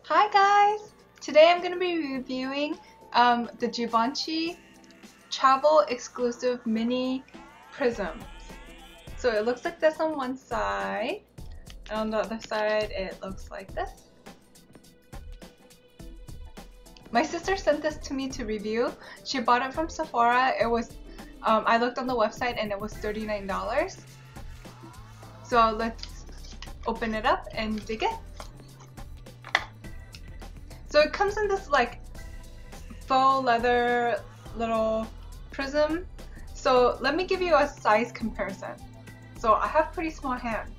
Hi guys! Today I'm going to be reviewing the Givenchy travel exclusive mini prisms. So it looks like this on one side, and on the other side it looks like this. My sister sent this to me to review. She bought it from Sephora. It was I looked on the website and it was $39. So let's open it up and dig it. So it comes in this like faux leather little prism. So let me give you a size comparison. So I have pretty small hands.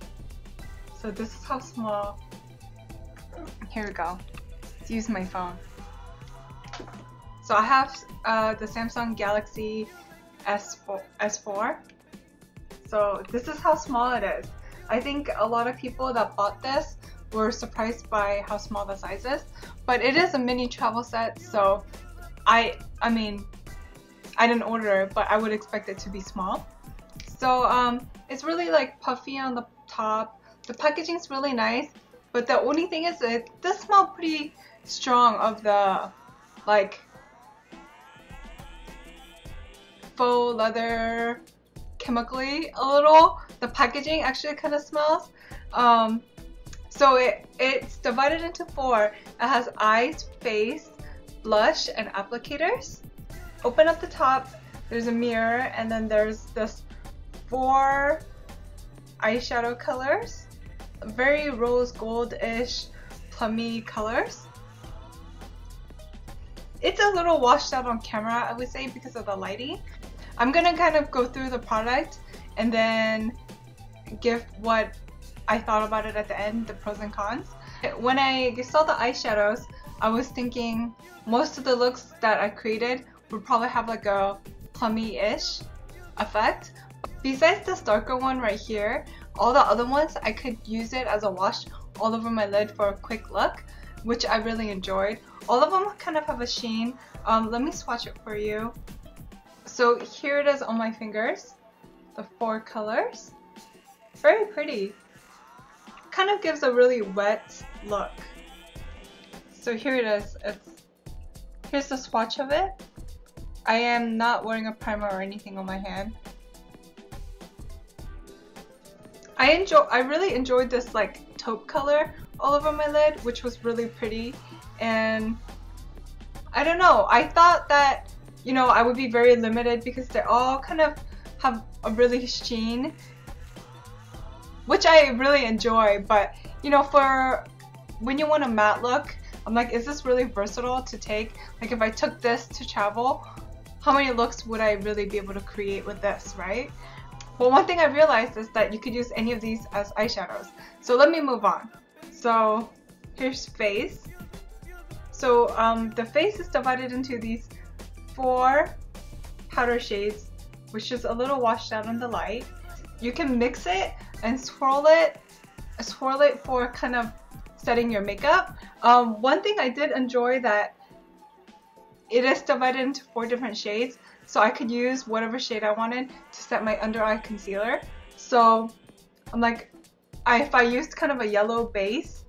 So this is how small. Here we go. Let's use my phone. So I have the Samsung Galaxy S4. So this is how small it is. I think a lot of people that bought this were surprised by how small the size is, but it is a mini travel set, so I mean I didn't order it, but I would expect it to be small. So it's really like puffy on the top. The packaging is really nice, but the only thing is it does smell pretty strong of the like faux leather chemically a little. The packaging actually kind of smells. So it's divided into four. It has eyes, face, blush, and applicators. Open up the top, there's a mirror, and then there's this 4 eyeshadow colors. Very rose gold-ish, plummy colors. It's a little washed out on camera, I would say, because of the lighting. I'm gonna kind of go through the product and then give what I thought about it at the end, the pros and cons. When I saw the eyeshadows, I was thinking most of the looks that I created would probably have like a plummy-ish effect. Besides this darker one right here, all the other ones I could use it as a wash all over my lid for a quick look, which I really enjoyed. All of them kind of have a sheen. Let me swatch it for you. So here it is on my fingers, the 4 colors. Very pretty. Kind of gives a really wet look. So here it is. Here's the swatch of it. I am not wearing a primer or anything on my hand. I really enjoyed this like taupe color all over my lid, which was really pretty. And I don't know, I thought that, you know, I would be very limited because they all kind of have a really sheen, which I really enjoy, but you know, for when you want a matte look, I'm like, is this really versatile to take? Like if I took this to travel, how many looks would I really be able to create with this, right? Well, one thing I realized is that you could use any of these as eyeshadows. So let me move on. So here's face. So the face is divided into these 4 powder shades, which is a little washed out in the light. You can mix it and swirl it for kind of setting your makeup. One thing I did enjoy that it is divided into 4 different shades, so I could use whatever shade I wanted to set my under eye concealer. So I'm like, if I used kind of a yellow base,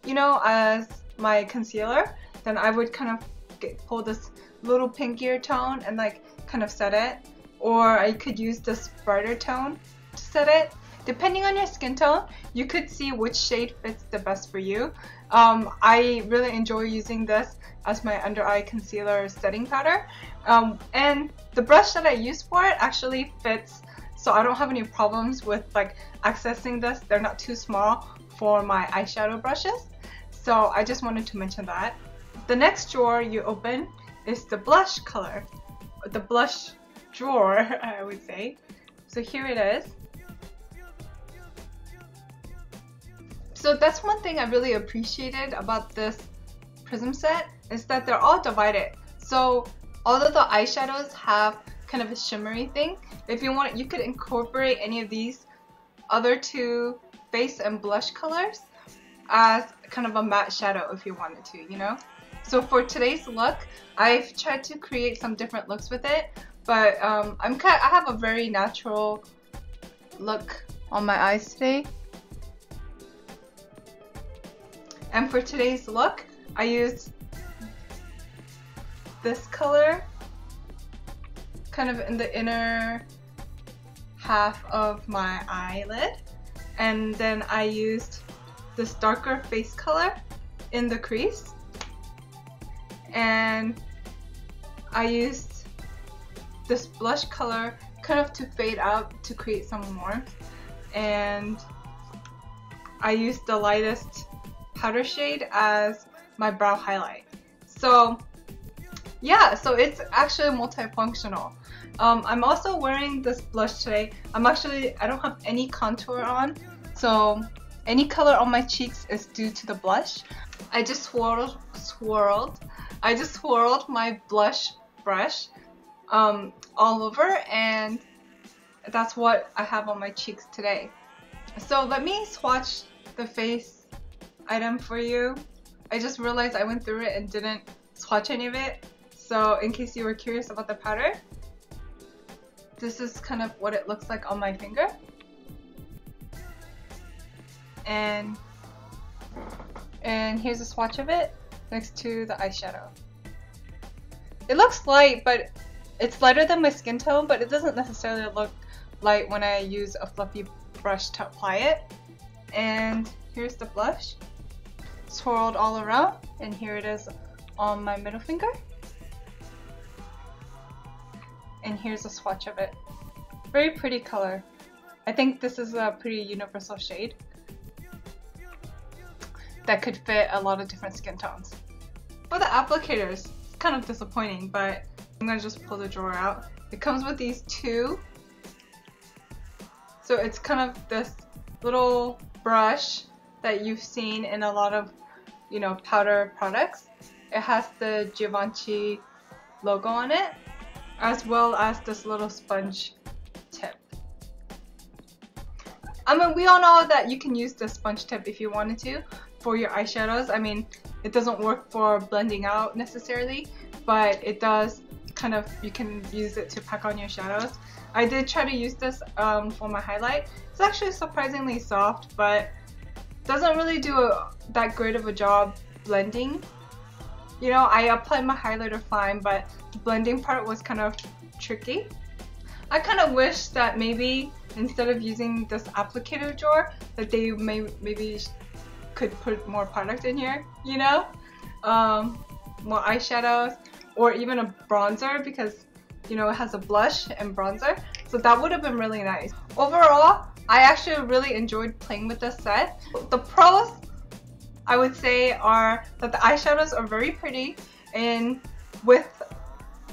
you know, as my concealer, then I would kind of pull this little pinkier tone and like kind of set it, or I could use this brighter tone to set it. Depending on your skin tone, you could see which shade fits the best for you. I really enjoy using this as my under eye concealer setting powder, and the brush that I use for it actually fits, so I don't have any problems with like accessing this. They're not too small for my eyeshadow brushes, so I just wanted to mention that. The next drawer you open is the blush color, the blush drawer, I would say. So here it is. So that's one thing I really appreciated about this prism set, is that they're all divided. So although the eyeshadows have kind of a shimmery thing, if you want, you could incorporate any of these other 2 face and blush colors as kind of a matte shadow if you wanted to, you know? So for today's look, I've tried to create some different looks with it, but I have a very natural look on my eyes today. And for today's look, I used this color kind of in the inner half of my eyelid, and then I used this darker face color in the crease, and I used this blush color kind of to fade out to create some warmth, and I used the lightest powder shade as my brow highlight. So yeah, so it's actually multifunctional. I'm also wearing this blush today. I don't have any contour on, so any color on my cheeks is due to the blush. I just swirled my blush brush all over, and that's what I have on my cheeks today. So let me swatch the face item for you. I just realized I went through it and didn't swatch any of it. So in case you were curious about the powder, this is kind of what it looks like on my finger. And here's a swatch of it next to the eyeshadow. It looks light, but it's lighter than my skin tone, but it doesn't necessarily look light when I use a fluffy brush to apply it. And here's the blush, swirled all around, and here it is on my middle finger. And here's a swatch of it. Very pretty color. I think this is a pretty universal shade that could fit a lot of different skin tones. For the applicators, it's kind of disappointing, but I'm gonna just pull the drawer out. It comes with these two. So it's kind of this little brush that you've seen in a lot of, you know, powder products. It has the Givenchy logo on it, as well as this little sponge tip. I mean, we all know that you can use the sponge tip if you wanted to for your eyeshadows. I mean, it doesn't work for blending out necessarily, but it does kind of, you can use it to pack on your shadows. I did try to use this for my highlight. It's actually surprisingly soft, but doesn't really do that great of a job blending. You know, I applied my highlighter fine, but the blending part was kind of tricky. I kind of wish that maybe instead of using this applicator drawer, that they maybe could put more product in here, you know? More eyeshadows, or even a bronzer, because, you know, it has a blush and bronzer. So that would have been really nice. Overall, I actually really enjoyed playing with this set. The pros, I would say, are that the eyeshadows are very pretty, and with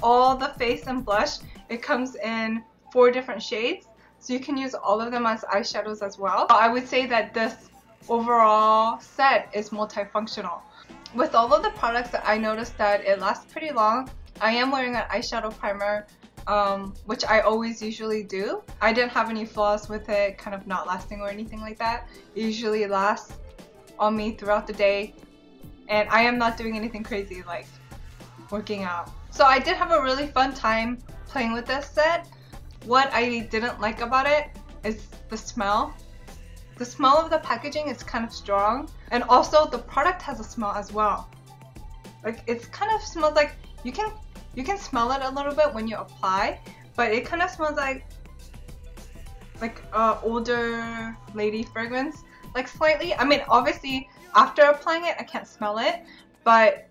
all the face and blush, it comes in 4 different shades, so you can use all of them as eyeshadows as well. I would say that this overall set is multifunctional. With all of the products, I noticed that it lasts pretty long. I am wearing an eyeshadow primer, which I always usually do. I didn't have any flaws with it kind of not lasting or anything like that. It usually lasts on me throughout the day, and I am not doing anything crazy like working out. So I did have a really fun time playing with this set. What I didn't like about it is the smell. The smell of the packaging is kind of strong, and also the product has a smell as well. Like, it kind of smells like, you can smell it a little bit when you apply, but it kind of smells like older lady fragrance, like slightly. I mean, obviously after applying it I can't smell it, but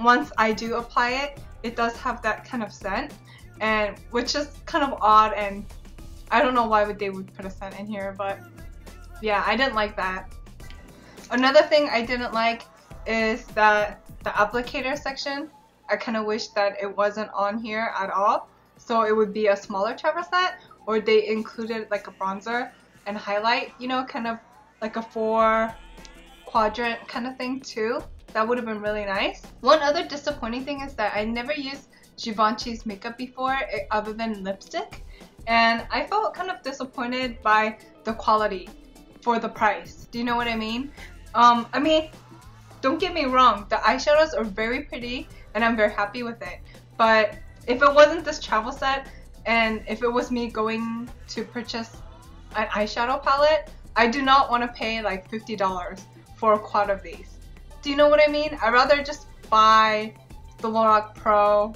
once I do apply it, it does have that kind of scent, and which is kind of odd, and I don't know why they would put a scent in here, but yeah, I didn't like that. Another thing I didn't like is that the applicator section, I kind of wish that it wasn't on here at all, so it would be a smaller travel set, or they included like a bronzer and highlight, you know, kind of like a 4-quadrant kind of thing too. That would have been really nice. One other disappointing thing is that I never used Givenchy's makeup before other than lipstick, and I felt kind of disappointed by the quality for the price. Do you know what I mean? I mean, don't get me wrong, the eyeshadows are very pretty and I'm very happy with it, but if it wasn't this travel set, and if it was me going to purchase an eyeshadow palette, I do not want to pay like $50 for a quad of these. Do you know what I mean? I'd rather just buy the Lorac Pro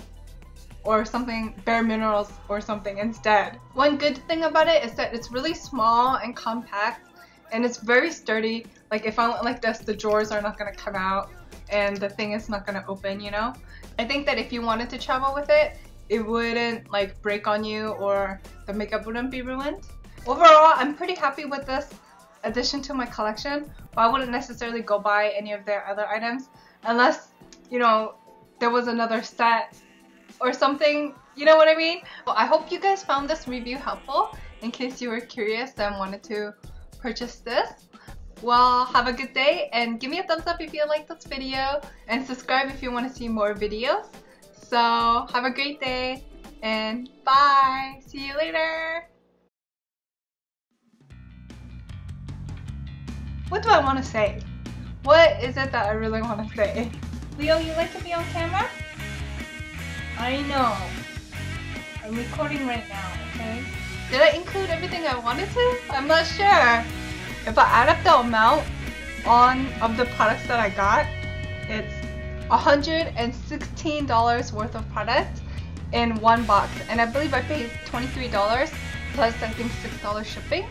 or something, Bare Minerals or something instead. One good thing about it is that it's really small and compact, and it's very sturdy. Like if I went like this, the drawers are not gonna come out and the thing is not gonna open, you know? I think that if you wanted to travel with it, it wouldn't like break on you or the makeup wouldn't be ruined. Overall, I'm pretty happy with this addition to my collection, but I wouldn't necessarily go buy any of their other items unless, you know, there was another set or something, you know what I mean? Well, I hope you guys found this review helpful in case you were curious and wanted to purchase this. Well, have a good day and give me a thumbs up if you liked this video and subscribe if you want to see more videos. So have a great day and bye! See you later! What do I want to say? What is it that I really want to say? Leo, you like to be on camera? I know. I'm recording right now, okay? Did I include everything I wanted to? I'm not sure. If I add up the amount of the products that I got, it's $116 worth of products in one box. And I believe I paid $23 plus I think $6 shipping.